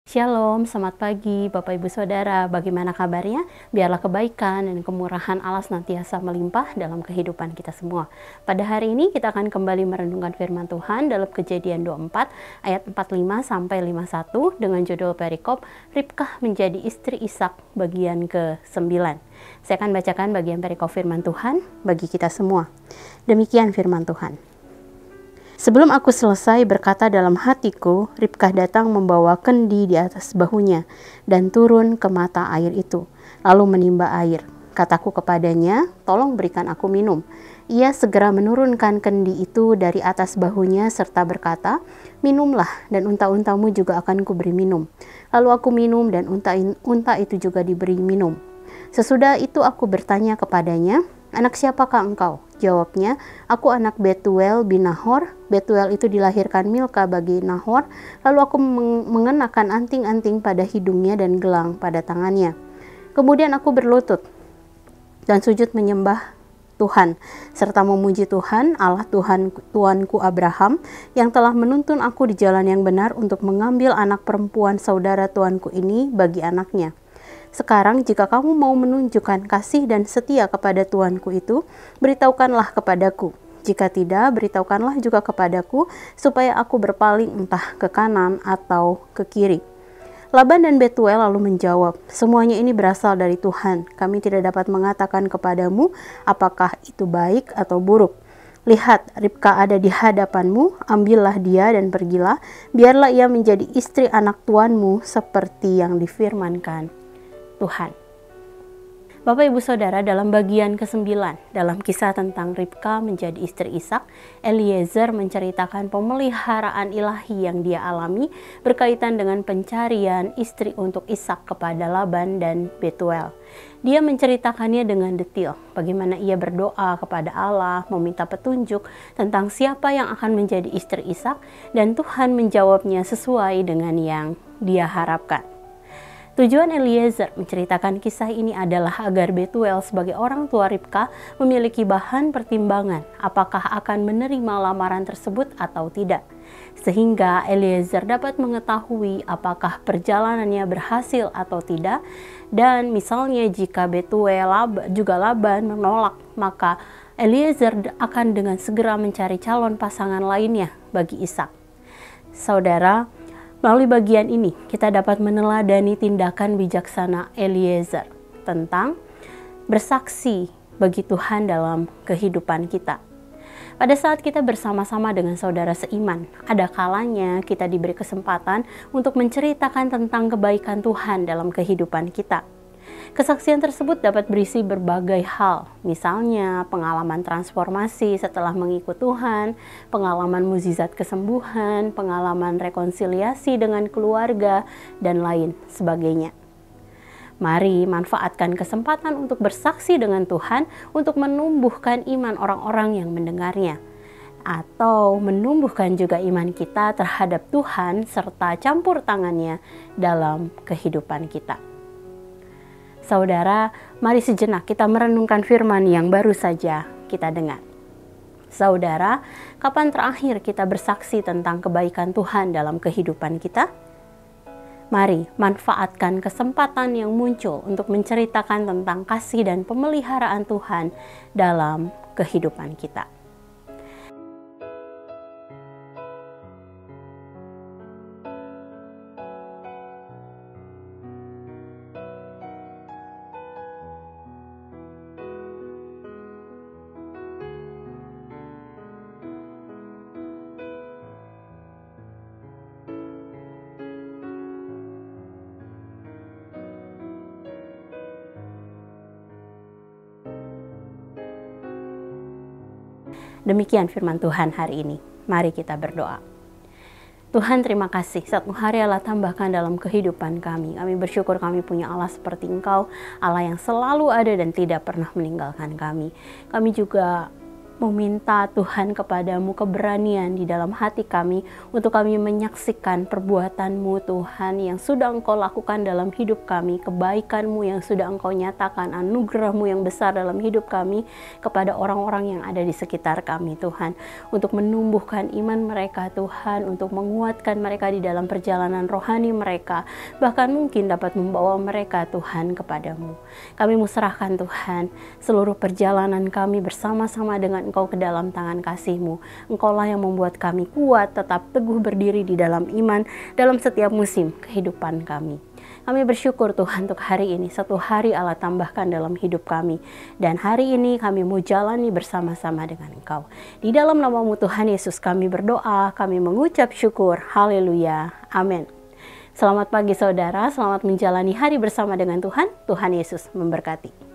Shalom, selamat pagi Bapak Ibu Saudara. Bagaimana kabarnya? Biarlah kebaikan dan kemurahan Allah senantiasa melimpah dalam kehidupan kita semua. Pada hari ini kita akan kembali merenungkan firman Tuhan dalam Kejadian 24 ayat 45 sampai 51 dengan judul perikop Ribkah menjadi istri Ishak bagian ke-9. Saya akan bacakan bagian perikop firman Tuhan bagi kita semua. Demikian firman Tuhan. Sebelum aku selesai berkata dalam hatiku, Ribkah datang membawa kendi di atas bahunya dan turun ke mata air itu, lalu menimba air. Kataku kepadanya, tolong berikan aku minum. Ia segera menurunkan kendi itu dari atas bahunya serta berkata, minumlah dan unta-untamu juga akan kuberi minum. Lalu aku minum dan unta itu juga diberi minum. Sesudah itu aku bertanya kepadanya, anak siapakah engkau? Jawabnya, aku anak Betuel bin Nahor. Betuel itu dilahirkan Milka bagi Nahor. Lalu aku mengenakan anting-anting pada hidungnya dan gelang pada tangannya. Kemudian aku berlutut dan sujud menyembah Tuhan, serta memuji Tuhan, Allah Tuanku Abraham, yang telah menuntun aku di jalan yang benar untuk mengambil anak perempuan saudara Tuanku ini bagi anaknya. Sekarang jika kamu mau menunjukkan kasih dan setia kepada Tuanku itu, beritahukanlah kepadaku. Jika tidak, beritahukanlah juga kepadaku, supaya aku berpaling entah ke kanan atau ke kiri. Laban dan Betuel lalu menjawab, semuanya ini berasal dari Tuhan. Kami tidak dapat mengatakan kepadamu apakah itu baik atau buruk. Lihat, Ribkah ada di hadapanmu, ambillah dia dan pergilah, biarlah ia menjadi istri anak tuanmu seperti yang difirmankan Tuhan. Bapak Ibu Saudara, dalam bagian ke-9 dalam kisah tentang Ribkah menjadi istri Ishak, Eliezer menceritakan pemeliharaan ilahi yang dia alami berkaitan dengan pencarian istri untuk Ishak kepada Laban dan Betuel. Dia menceritakannya dengan detail bagaimana ia berdoa kepada Allah, meminta petunjuk tentang siapa yang akan menjadi istri Ishak, dan Tuhan menjawabnya sesuai dengan yang dia harapkan. Tujuan Eliezer menceritakan kisah ini adalah agar Betuel sebagai orang tua Ribkah memiliki bahan pertimbangan apakah akan menerima lamaran tersebut atau tidak. Sehingga Eliezer dapat mengetahui apakah perjalanannya berhasil atau tidak, dan misalnya jika Betuel juga Laban menolak, maka Eliezer akan dengan segera mencari calon pasangan lainnya bagi Ishak. Saudara, melalui bagian ini, kita dapat meneladani tindakan bijaksana Eliezer tentang bersaksi bagi Tuhan dalam kehidupan kita. Pada saat kita bersama-sama dengan saudara seiman, ada kalanya kita diberi kesempatan untuk menceritakan tentang kebaikan Tuhan dalam kehidupan kita. Kesaksian tersebut dapat berisi berbagai hal, misalnya pengalaman transformasi setelah mengikut Tuhan, pengalaman mukjizat kesembuhan, pengalaman rekonsiliasi dengan keluarga, dan lain sebagainya. Mari manfaatkan kesempatan untuk bersaksi dengan Tuhan untuk menumbuhkan iman orang-orang yang mendengarnya, atau menumbuhkan juga iman kita terhadap Tuhan serta campur tangannya dalam kehidupan kita. Saudara, mari sejenak kita merenungkan firman yang baru saja kita dengar. Saudara, kapan terakhir kita bersaksi tentang kebaikan Tuhan dalam kehidupan kita? Mari manfaatkan kesempatan yang muncul untuk menceritakan tentang kasih dan pemeliharaan Tuhan dalam kehidupan kita. Demikian firman Tuhan hari ini. Mari kita berdoa. Tuhan, terima kasih satu hari Allah tambahkan dalam kehidupan kami. Kami bersyukur kami punya Allah seperti Engkau, Allah yang selalu ada dan tidak pernah meninggalkan kami. Kami juga meminta Tuhan kepadamu keberanian di dalam hati kami untuk kami menyaksikan perbuatan-Mu Tuhan yang sudah Engkau lakukan dalam hidup kami, kebaikan-Mu yang sudah Engkau nyatakan, anugerah-Mu yang besar dalam hidup kami kepada orang-orang yang ada di sekitar kami Tuhan, untuk menumbuhkan iman mereka Tuhan, untuk menguatkan mereka di dalam perjalanan rohani mereka, bahkan mungkin dapat membawa mereka Tuhan kepadamu. Kami serahkan Tuhan seluruh perjalanan kami bersama-sama dengan Engkau ke dalam tangan kasih-Mu. Engkaulah yang membuat kami kuat, tetap teguh berdiri di dalam iman dalam setiap musim kehidupan kami. Kami bersyukur Tuhan untuk hari ini, satu hari Allah tambahkan dalam hidup kami. Dan hari ini kami mau jalani bersama-sama dengan Engkau. Di dalam nama-Mu Tuhan Yesus kami berdoa, kami mengucap syukur. Haleluya. Amin. Selamat pagi saudara, selamat menjalani hari bersama dengan Tuhan. Tuhan Yesus memberkati.